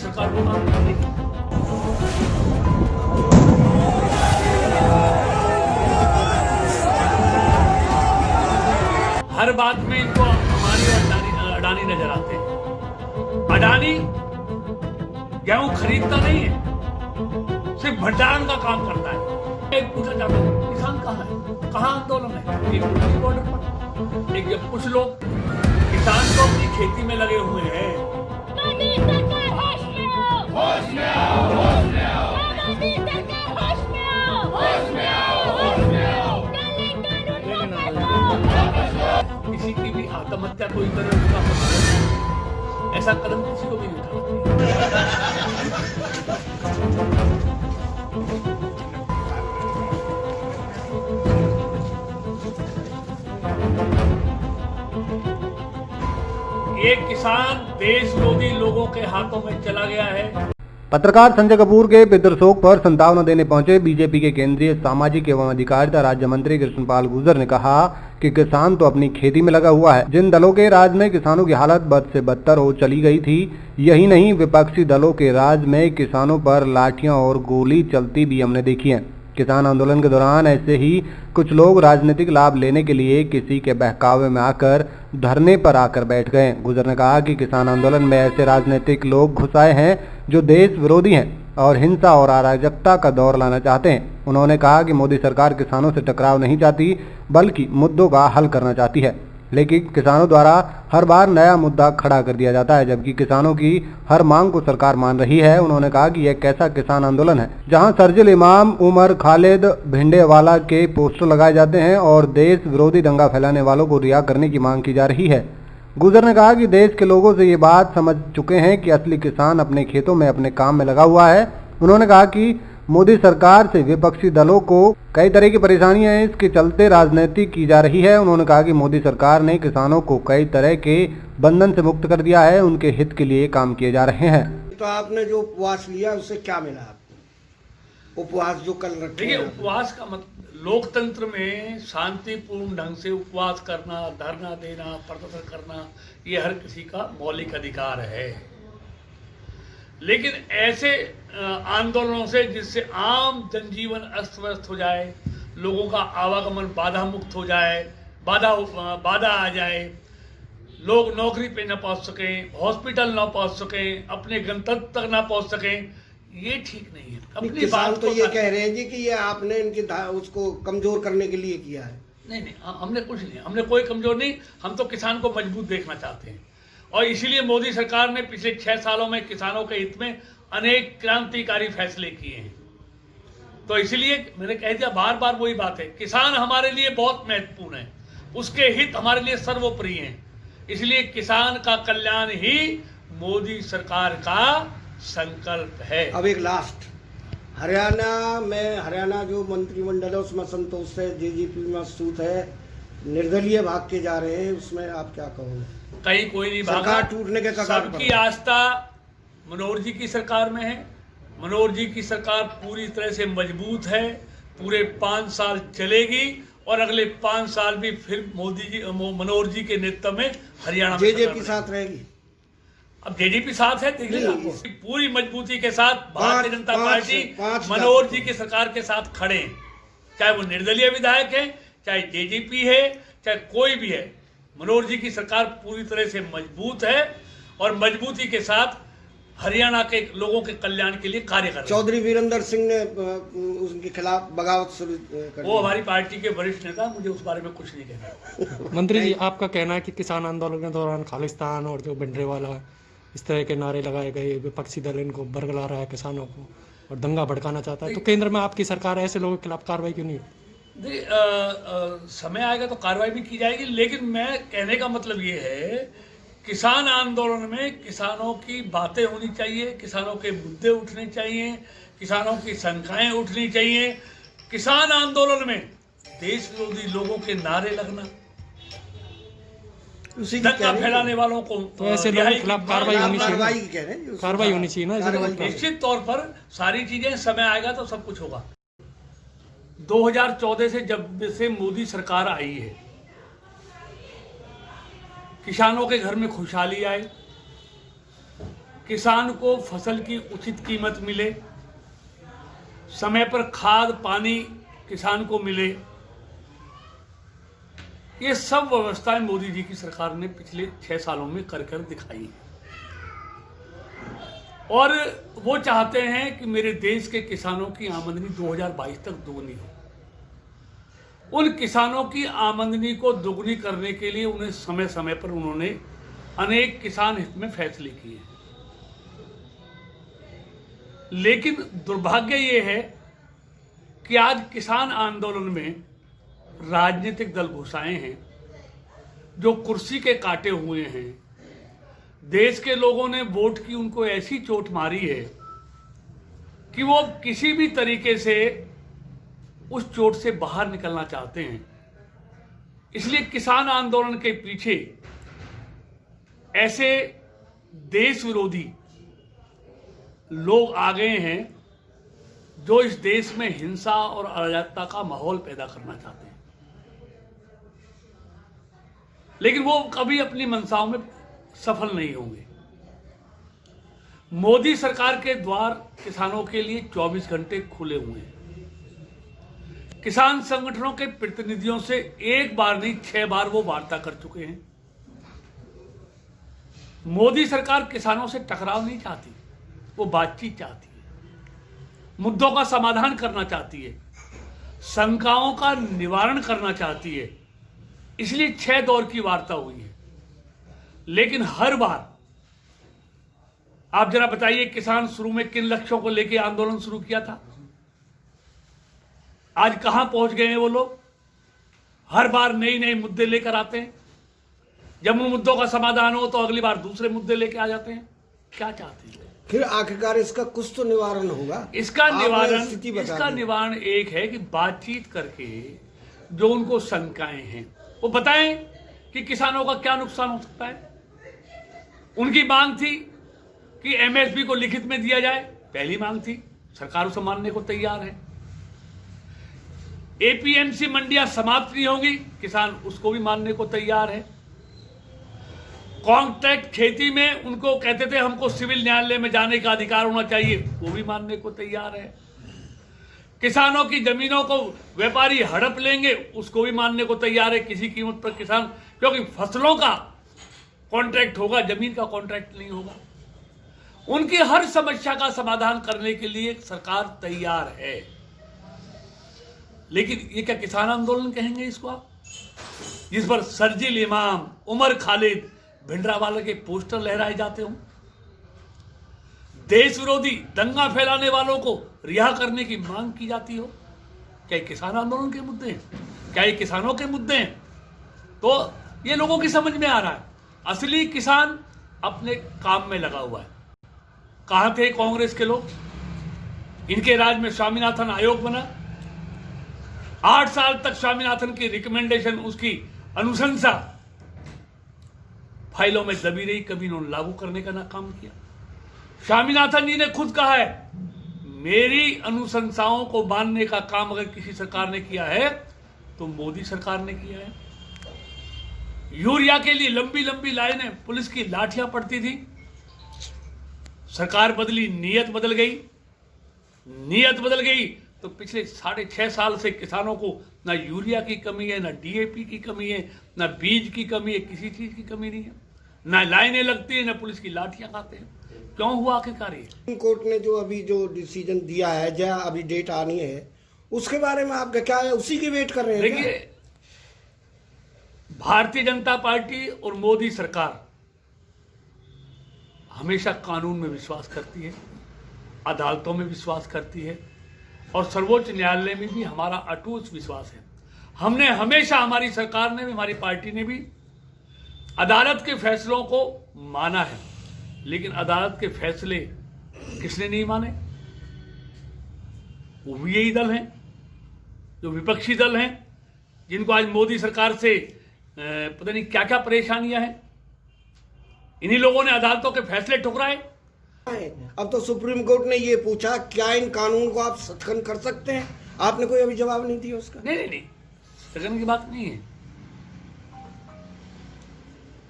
सरकार को काम नहीं करेगी। हर बात में इनको अंबानी और अडानी नजर आते हैं। अडानी गेहूं खरीदता नहीं है, सिर्फ भंडारण का काम करता है। एक पूछना चाहता हूं, किसान कहाँ है, कहाँ आंदोलन है? एक बॉर्डर पर, एक जब कुछ लोग किसान तो अपनी खेती में लगे हुए हैं। किसी की भी आत्महत्या कोई करे उसका होता है, ऐसा कदम किसी को भी नहीं उठाना चाहिए। ये किसान देश विरोधी लोगों के हाथों में चला गया है। पत्रकार संजय कपूर के पितृशोक पर संतावना देने पहुंचे बीजेपी के केंद्रीय सामाजिक एवं अधिकारिता राज्य मंत्री कृष्णपाल गुर्जर ने कहा कि किसान तो अपनी खेती में लगा हुआ है। जिन दलों के राज में किसानों की हालत बद से बदतर हो चली गई थी, यही नहीं विपक्षी दलों के राज में किसानों पर लाठियां और गोली चलती भी हमने देखी है। किसान आंदोलन के दौरान ऐसे ही कुछ लोग राजनीतिक लाभ लेने के लिए किसी के बहकावे में आकर धरने पर आकर बैठ गए। गुर्जर ने कहा कि किसान आंदोलन में ऐसे राजनीतिक लोग घुस आए हैं जो देश विरोधी हैं और हिंसा और अराजकता का दौर लाना चाहते हैं। उन्होंने कहा कि मोदी सरकार किसानों से टकराव नहीं चाहती, बल्कि मुद्दों का हल करना चाहती है, लेकिन किसानों द्वारा हर बार नया मुद्दा खड़ा कर दिया जाता है, जबकि किसानों की हर मांग को सरकार मान रही है। उन्होंने कहा कि यह कैसा किसान आंदोलन है जहां शर्जिल इमाम, उमर खालिद भिंडेवाला के पोस्टर लगाए जाते हैं और देश विरोधी दंगा फैलाने वालों को रिहा करने की मांग की जा रही है। गुर्जर ने कहा कि देश के लोगों से ये बात समझ चुके हैं कि असली किसान अपने खेतों में अपने काम में लगा हुआ है। उन्होंने कहा कि मोदी सरकार से विपक्षी दलों को कई तरह की परेशानियां हैं, इसके चलते राजनीति की जा रही है। उन्होंने कहा कि मोदी सरकार ने किसानों को कई तरह के बंधन से मुक्त कर दिया है, उनके हित के लिए काम किए जा रहे हैं। तो आपने जो उपवास लिया उससे क्या मिला आपको? उपवास जो कल रखे, देखिए उपवास का मतलब लोकतंत्र में शांतिपूर्ण ढंग से उपवास करना, धरना देना, प्रदर्शन करना, ये हर किसी का मौलिक अधिकार है। लेकिन ऐसे आंदोलनों से जिससे आम जनजीवन अस्त व्यस्त हो जाए, लोगों का आवागमन बाधा मुक्त हो जाए, बाधा आ जाए, लोग नौकरी पे न पहुंच सकें, हॉस्पिटल न पहुंच सकें, अपने गंतव्य तक न पहुंच सकें, ये ठीक नहीं है। अपनी किसान तो ये कह रहे हैं जी कि ये आपने इनकी उसको कमजोर करने के लिए किया है। नहीं, हमने कुछ नहीं, हमने कोई कमजोर नहीं, हम तो किसान को मजबूत देखना चाहते हैं और इसीलिए मोदी सरकार ने पिछले 6 सालों में किसानों के हित में अनेक क्रांतिकारी फैसले किए हैं। तो इसलिए मैंने कह दिया, बार बार वही बात है, किसान हमारे लिए बहुत महत्वपूर्ण है, उसके हित हमारे लिए सर्वोपरि हैं। इसलिए किसान का कल्याण ही मोदी सरकार का संकल्प है। अब एक लास्ट, हरियाणा जो मंत्रिमंडल है उसमें संतोष है, जेजेपी में सूत है, निर्दलीय भाग के जा रहे हैं, उसमें आप क्या कहोगे? कहीं कोई नहीं भागा, सरकार टूटने के कगार पर। सबकी आस्था मनोहर जी की सरकार में है। मनोहर जी की सरकार पूरी तरह से मजबूत है, पूरे 5 साल चलेगी और अगले 5 साल भी फिर मनोहर जी के नेतृत्व में हरियाणा में जेजेपी साथ रहेगी। अब जेजेपी साथ है, देख लीजिए, पूरी मजबूती के साथ भारतीय जनता पार्टी मनोहर जी की सरकार के साथ खड़े हैं, चाहे वो निर्दलीय विधायक है, चाहे जेजेपी है, चाहे कोई भी है। मनोहर जी की सरकार पूरी तरह से मजबूत है और मजबूती के साथ हरियाणा के लोगों के कल्याण के लिए कार्य कर रहे हैं। चौधरी वीरेंद्र सिंह ने उनके खिलाफ बगावत शुरू कर दी। वो हमारी पार्टी के वरिष्ठ नेता, मुझे उस बारे में कुछ नहीं कहना। मंत्री जी, आपका कहना है कि किसान आंदोलन के दौरान खालिस्तान और जो भिंडरेवाला इस तरह के नारे लगाए गए, विपक्षी दल इनको बरगला रहा है किसानों को और दंगा भड़काना चाहता है, तो केंद्र में आपकी सरकार ऐसे लोगों के खिलाफ कार्रवाई क्यों नहीं? देखिए, समय आएगा तो कार्रवाई भी की जाएगी, लेकिन मैं कहने का मतलब ये है, किसान आंदोलन में किसानों की बातें होनी चाहिए, किसानों के मुद्दे उठने चाहिए, किसानों की शंकाएं उठनी चाहिए। किसान आंदोलन में देश विरोधी लोगों के नारे लगना, दंगा फैलाने वालों को तो ऐसे लोगों के खिलाफ कार्रवाई होनी चाहिए, कार्रवाई होनी चाहिए ना। निश्चित तौर पर सारी चीजें, समय आएगा तो सब कुछ होगा। 2014 से जब से मोदी सरकार आई है, किसानों के घर में खुशहाली आई, किसान को फसल की उचित कीमत मिले, समय पर खाद पानी किसान को मिले, ये सब व्यवस्थाएं मोदी जी की सरकार ने पिछले 6 सालों में कर दिखाई है। और वो चाहते हैं कि मेरे देश के किसानों की आमदनी 2022 तक दुगनी हो। उन किसानों की आमदनी को दुगनी करने के लिए उन्हें समय समय पर उन्होंने अनेक किसान हित में फैसले किए। लेकिन दुर्भाग्य ये है कि आज किसान आंदोलन में राजनीतिक दल घुसाए हैं जो कुर्सी के काटे हुए हैं। देश के लोगों ने वोट की उनको ऐसी चोट मारी है कि वो किसी भी तरीके से उस चोट से बाहर निकलना चाहते हैं। इसलिए किसान आंदोलन के पीछे ऐसे देश विरोधी लोग आ गए हैं जो इस देश में हिंसा और अराजकता का माहौल पैदा करना चाहते हैं, लेकिन वो कभी अपनी मंशाओं में सफल नहीं होंगे। मोदी सरकार के द्वार किसानों के लिए 24 घंटे खुले हुए हैं। किसान संगठनों के प्रतिनिधियों से एक बार नहीं 6 बार वो वार्ता कर चुके हैं। मोदी सरकार किसानों से टकराव नहीं चाहती, वो बातचीत चाहती है, मुद्दों का समाधान करना चाहती है, शंकाओं का निवारण करना चाहती है। इसलिए 6 दौर की वार्ता हुई है। लेकिन हर बार आप जरा बताइए, किसान शुरू में किन लक्ष्यों को लेकर आंदोलन शुरू किया था, आज कहां पहुंच गए हैं वो लोग। हर बार नए नए मुद्दे लेकर आते हैं, जब उन मुद्दों का समाधान हो तो अगली बार दूसरे मुद्दे लेकर आ जाते हैं। क्या चाहते हैं? फिर आखिरकार इसका कुछ तो निवारण होगा। इसका निवारण एक है कि बातचीत करके जो उनको शंकाएं हैं वो बताएं कि किसानों का क्या नुकसान हो सकता है। उनकी मांग थी कि एमएसपी को लिखित में दिया जाए, पहली मांग थी, सरकार उसे मानने को तैयार है। एपीएमसी मंडियां समाप्त नहीं होंगी, किसान उसको भी मानने को तैयार है। कॉन्ट्रैक्ट खेती में उनको कहते थे हमको सिविल न्यायालय में जाने का अधिकार होना चाहिए, वो भी मानने को तैयार है। किसानों की जमीनों को व्यापारी हड़प लेंगे, उसको भी मानने को तैयार है किसी कीमत पर किसान, क्योंकि फसलों का कॉन्ट्रैक्ट होगा, जमीन का कॉन्ट्रैक्ट नहीं होगा। उनकी हर समस्या का समाधान करने के लिए सरकार तैयार है। लेकिन ये क्या किसान आंदोलन कहेंगे इसको आप, जिस पर शर्जील इमाम, उमर खालिद, भिंडरावाला के पोस्टर लहराए जाते हो, देश विरोधी दंगा फैलाने वालों को रिहा करने की मांग की जाती हो। क्या ये किसान आंदोलन के मुद्दे हैं? क्या ये किसानों के मुद्दे हैं? तो ये लोगों की समझ में आ रहा है असली किसान अपने काम में लगा हुआ है। कहां थे कांग्रेस के लोग? इनके राज में स्वामीनाथन आयोग बना, 8 साल तक स्वामीनाथन की रिकमेंडेशन, उसकी अनुशंसा फाइलों में दबी रही, कभी इन्होंने लागू करने का ना काम किया। स्वामीनाथन जी ने खुद कहा है, मेरी अनुशंसाओं को मानने का काम अगर किसी सरकार ने किया है तो मोदी सरकार ने किया है। यूरिया के लिए लंबी लंबी लाइनें, पुलिस की लाठियां पड़ती थी, सरकार बदली, नीयत बदल गई तो पिछले 6.5 साल से किसानों को ना यूरिया की कमी है, ना डीएपी की कमी है, ना बीज की कमी है, किसी चीज की कमी नहीं है। ना लाइनें लगती है, ना पुलिस की लाठियां खाते हैं। क्यों हुआ आखिरकार ये? सुप्रीम कोर्ट ने जो अभी जो डिसीजन दिया है, जो अभी डेट आनी है, उसके बारे में आपका क्या है? उसी की वेट कर रहे हैं? देखिए, भारतीय जनता पार्टी और मोदी सरकार हमेशा कानून में विश्वास करती है, अदालतों में विश्वास करती है, और सर्वोच्च न्यायालय में भी हमारा अटूट विश्वास है। हमने हमेशा, हमारी सरकार ने भी, हमारी पार्टी ने भी अदालत के फैसलों को माना है। लेकिन अदालत के फैसले किसने नहीं माने? वो भी यही दल हैं, जो विपक्षी दल हैं, जिनको आज मोदी सरकार से पता नहीं क्या क्या परेशानियां हैं। इन्हीं लोगों ने अदालतों के फैसले ठुकराए। अब तो सुप्रीम कोर्ट ने ये पूछा, क्या इन कानून को आप सख्त कर सकते हैं? आपने कोई अभी जवाब नहीं दिया उसका। नहीं, स्थगन की बात नहीं है।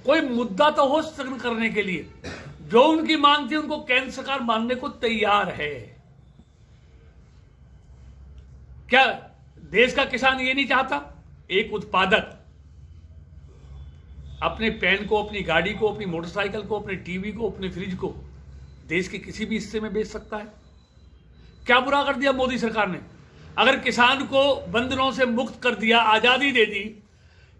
कोई मुद्दा तो हो स्थगन करने के लिए, जो उनकी मांग थी उनको केंद्र सरकार मानने को तैयार है। क्या देश का किसान ये नहीं चाहता? एक उत्पादक अपने पेन को, अपनी गाड़ी को, अपनी मोटरसाइकिल को, अपने टीवी को, अपने फ्रिज को देश के किसी भी हिस्से में बेच सकता है। क्या बुरा कर दिया मोदी सरकार ने? अगर किसान को बंधनों से मुक्त कर दिया, आजादी दे दी,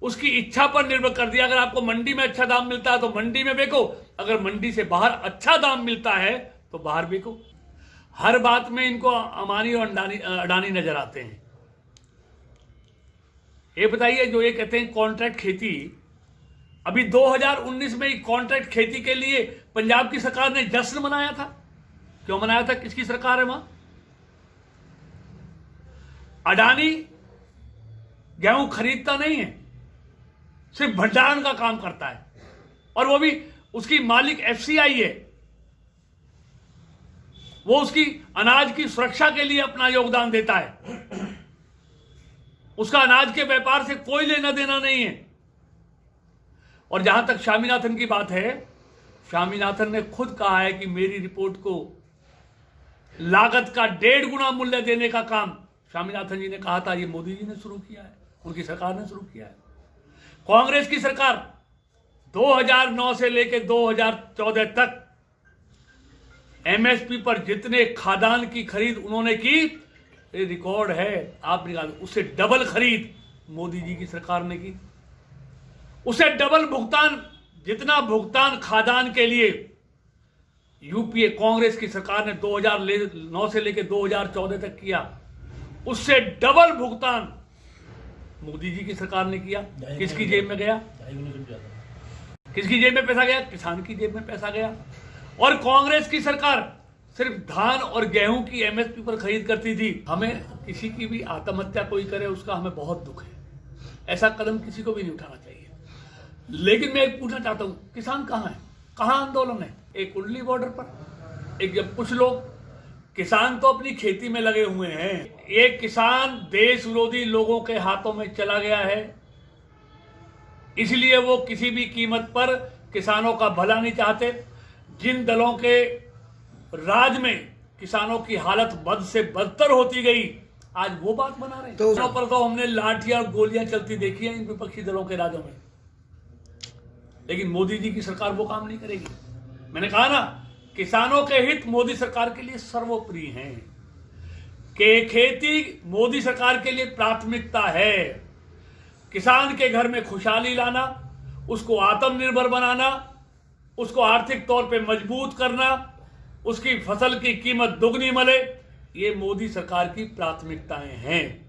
उसकी इच्छा पर निर्भर कर दिया। अगर आपको मंडी में अच्छा दाम मिलता है तो मंडी में बेचो, अगर मंडी से बाहर अच्छा दाम मिलता है तो बाहर बेचो। हर बात में इनको अंबानी और अडानी नजर आते हैं। ये बताइए, जो ये कहते हैं कॉन्ट्रैक्ट खेती, अभी 2019 में कॉन्ट्रैक्ट खेती के लिए पंजाब की सरकार ने जश्न मनाया था। क्यों मनाया था? किसकी सरकार है वहां? अडानी गेहूं खरीदता नहीं है, सिर्फ भंडारण का काम करता है, और वो भी उसकी मालिक एफसीआई है। वो उसकी अनाज की सुरक्षा के लिए अपना योगदान देता है। उसका अनाज के व्यापार से कोई लेना देना नहीं है। और जहां तक स्वामीनाथन की बात है, स्वामीनाथन ने खुद कहा है कि मेरी रिपोर्ट को लागत का 1.5 गुना मूल्य देने का काम स्वामीनाथन जी ने कहा था, ये मोदी जी ने शुरू किया है, उनकी सरकार ने शुरू किया है। कांग्रेस की सरकार 2009 से लेकर 2014 तक एमएसपी पर जितने खाद्यान्न की खरीद उन्होंने की, ये रिकॉर्ड है, आप निकाल, उससे डबल खरीद मोदी जी की सरकार ने की। उसे डबल भुगतान, जितना भुगतान खाद्यान्न के लिए यूपीए कांग्रेस की सरकार ने 2009 से लेकर 2014 तक किया, उससे डबल भुगतान मोदी जी की सरकार ने किया। किसकी जेब में गया? किसकी जेब में पैसा गया? किसान की जेब में पैसा गया। और कांग्रेस की सरकार सिर्फ धान और गेहूं की एमएसपी पर खरीद करती थी। हमें किसी की भी आत्महत्या कोई करे उसका हमें बहुत दुख है, ऐसा कदम किसी को भी नहीं उठाना चाहिए। लेकिन मैं एक पूछना चाहता हूं, किसान कहां है? कहां आंदोलन है? एक कुंडली बॉर्डर पर, एक जब कुछ लोग, किसान तो अपनी खेती में लगे हुए हैं। एक किसान देश विरोधी लोगों के हाथों में चला गया है, इसलिए वो किसी भी कीमत पर किसानों का भला नहीं चाहते। जिन दलों के राज में किसानों की हालत बद से बदतर होती गई, आज वो बात बना रहे हैं। तो पर तो हमने लाठियां और गोलियां चलती देखी हैं इन विपक्षी दलों के राज्यों में, लेकिन मोदी जी की सरकार वो काम नहीं करेगी। मैंने कहा ना, किसानों के हित मोदी सरकार के लिए सर्वोपरि हैं। कि खेती मोदी सरकार के लिए प्राथमिकता है। किसान के घर में खुशहाली लाना, उसको आत्मनिर्भर बनाना, उसको आर्थिक तौर पे मजबूत करना, उसकी फसल की कीमत दुगनी मिले, ये मोदी सरकार की प्राथमिकताएं हैं।